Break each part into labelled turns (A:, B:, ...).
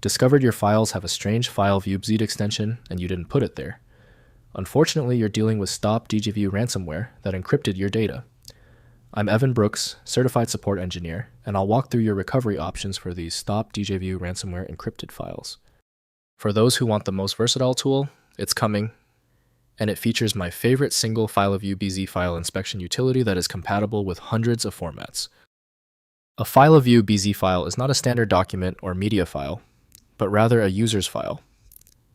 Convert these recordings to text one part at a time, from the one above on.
A: discovered your files have a strange fileviewbz extension and you didn't put it there. Unfortunately, you're dealing with Djvu Ransomware that encrypted your data. I'm Evan Brooks, Certified Support Engineer, and I'll walk through your recovery options for these Djvu Ransomware Encrypted files. For those who want the most versatile tool, it's coming, and it features my favorite single fileviewbz file inspection utility that is compatible with hundreds of formats. A fileviewbz file is not a standard document or media file, but rather a user's file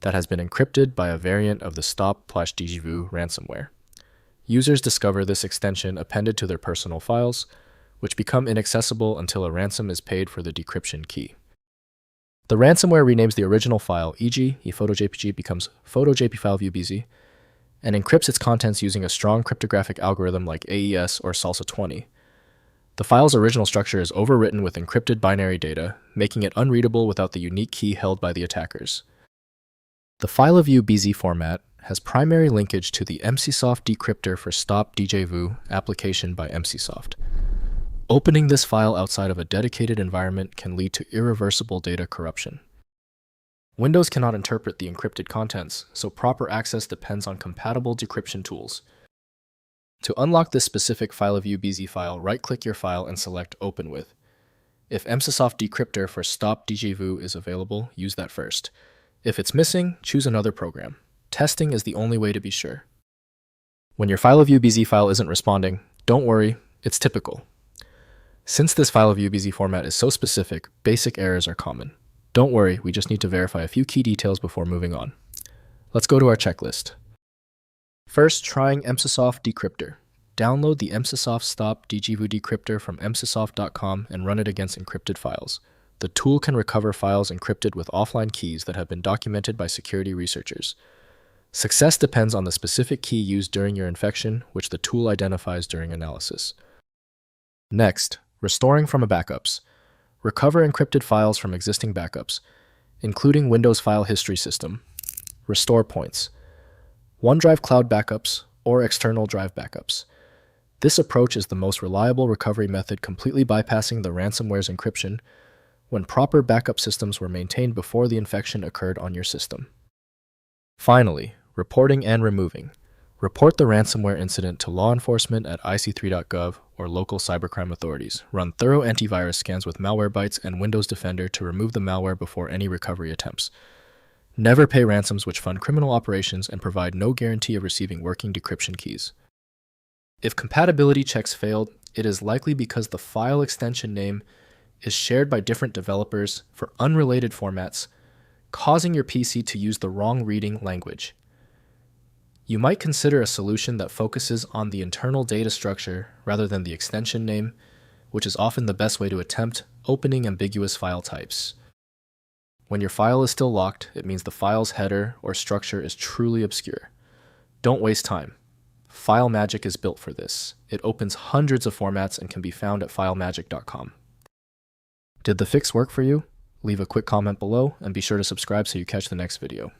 A: that has been encrypted by a variant of the Djvu ransomware. Users discover this extension appended to their personal files, which become inaccessible until a ransom is paid for the decryption key. The ransomware renames the original file, e.g., photo.jpg becomes photo.jpg.fileviewbz, and encrypts its contents using a strong cryptographic algorithm like AES or Salsa-20. The file's original structure is overwritten with encrypted binary data, making it unreadable without the unique key held by the attackers. The fileviewbz format has primary linkage to the MCSoft decryptor for Djvu application by MCSoft. Opening this file outside of a dedicated environment can lead to irreversible data corruption. Windows cannot interpret the encrypted contents, so proper access depends on compatible decryption tools. To unlock this specific fileviewbz file, right-click your file and select Open With. If MCSoft decryptor for Djvu is available, use that first. If it's missing, choose another program. Testing is the only way to be sure. When your fileviewbz file isn't responding, don't worry, it's typical. Since this fileviewbz format is so specific, basic errors are common. Don't worry, we just need to verify a few key details before moving on. Let's go to our checklist. First, trying MCSoft decryptor. Download the MCSoft Djvu decryptor from mcsoft.com and run it against encrypted files. The tool can recover files encrypted with offline keys that have been documented by security researchers. Success depends on the specific key used during your infection, which the tool identifies during analysis. Next, restoring from backups. Recover encrypted files from existing backups, including Windows File History System. Restore points. OneDrive Cloud backups or external drive backups. This approach is the most reliable recovery method, completely bypassing the ransomware's encryption when proper backup systems were maintained before the infection occurred on your system. Finally, reporting and removing. Report the ransomware incident to law enforcement at ic3.gov or local cybercrime authorities. Run thorough antivirus scans with Malwarebytes and Windows Defender to remove the malware before any recovery attempts. Never pay ransoms which fund criminal operations and provide no guarantee of receiving working decryption keys. If compatibility checks failed, it is likely because the file extension name is shared by different developers for unrelated formats, causing your PC to use the wrong reading language. You might consider a solution that focuses on the internal data structure rather than the extension name, which is often the best way to attempt opening ambiguous file types. When your file is still locked, it means the file's header or structure is truly obscure. Don't waste time. FileMagick is built for this. It opens hundreds of formats and can be found at filemagick.com. Did the fix work for you? Leave a quick comment below and be sure to subscribe so you catch the next video.